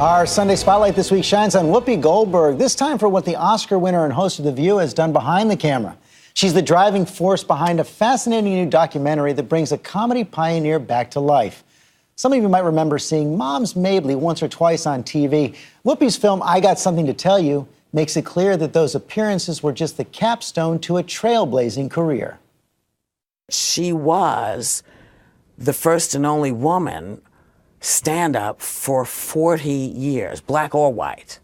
Our Sunday Spotlight this week shines on Whoopi Goldberg, this time for what the Oscar winner and host of The View has done behind the camera. She's the driving force behind a fascinating new documentary that brings a comedy pioneer back to life. Some of you might remember seeing Moms Mabley once or twice on TV. Whoopi's film, I Got Something to Tell You, makes it clear that those appearances were just the capstone to a trailblazing career. She was the first and only woman stand-up for 40 years, black or white.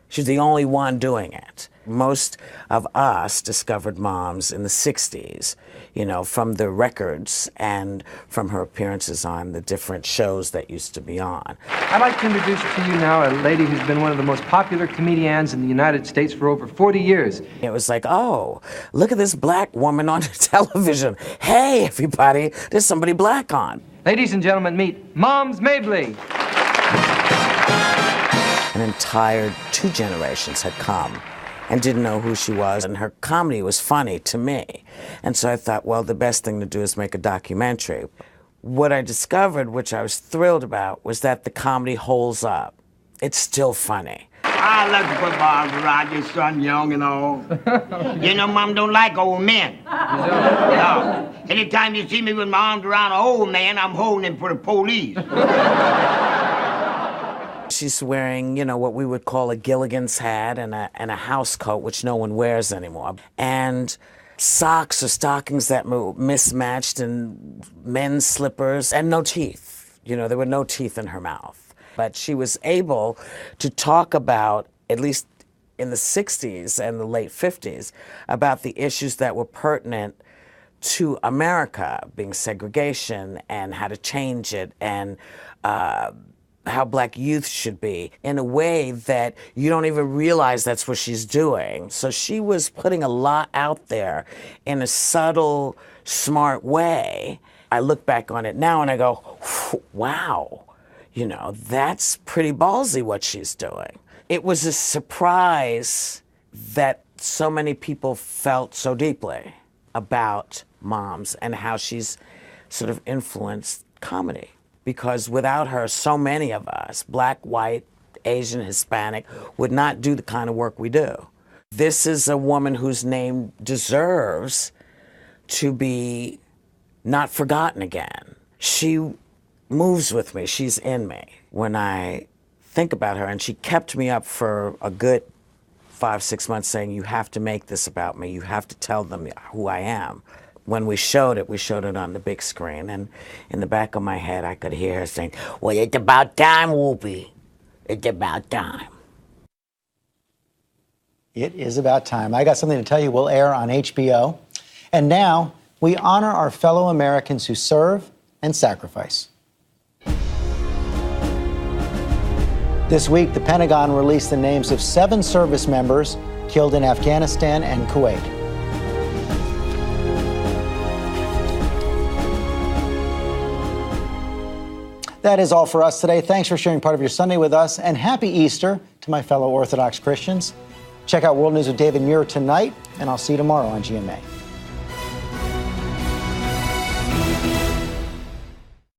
She's the only one doing it. Most of us discovered Moms in the 60s, you know, from the records and from her appearances on the different shows that used to be on. I'd like to introduce to you now a lady who's been one of the most popular comedians in the United States for over 40 years. It was like, oh, look at this black woman on television. Hey, everybody, there's somebody black on. Ladies and gentlemen, meet Moms Mabley. An entire 2 generations had come and didn't know who she was, and her comedy was funny to me. And so I thought, well, the best thing to do is make a documentary. What I discovered, which I was thrilled about, was that the comedy holds up. It's still funny. I like to put Barbara Rogers' son young and all. You know, Mom don't like old men. No. Anytime you see me with my arms around an old man, I'm holding him for the police. She's wearing, you know, what we would call a Gilligan's hat and a house coat, which no one wears anymore. And socks or stockings that were mismatched, and men's slippers, and no teeth. You know, there were no teeth in her mouth. But she was able to talk about, at least in the 60s and the late 50s, about the issues that were pertinent to America, being segregation and how to change it, and how black youth should be, in a way that you don't even realize that's what she's doing. So she was putting a lot out there in a subtle, smart way. I look back on it now and I go, wow, you know, that's pretty ballsy what she's doing. It was a surprise that so many people felt so deeply about Moms and how she's sort of influenced comedy. Because without her, so many of us, black, white, Asian, Hispanic, would not do the kind of work we do. This is a woman whose name deserves to be not forgotten again. She moves with me, she's in me. When I think about her, and she kept me up for a good 5-6 months saying, you have to make this about me, you have to tell them who I am. When we showed it on the big screen, and in the back of my head, I could hear her saying, well, it's about time, Whoopi. It's about time. It is about time. I Got Something to Tell You will air on HBO. And now, we honor our fellow Americans who serve and sacrifice. This week, the Pentagon released the names of 7 service members killed in Afghanistan and Kuwait. That is all for us today. Thanks for sharing part of your Sunday with us, and happy Easter to my fellow Orthodox Christians. Check out World News with David Muir tonight, and I'll see you tomorrow on GMA.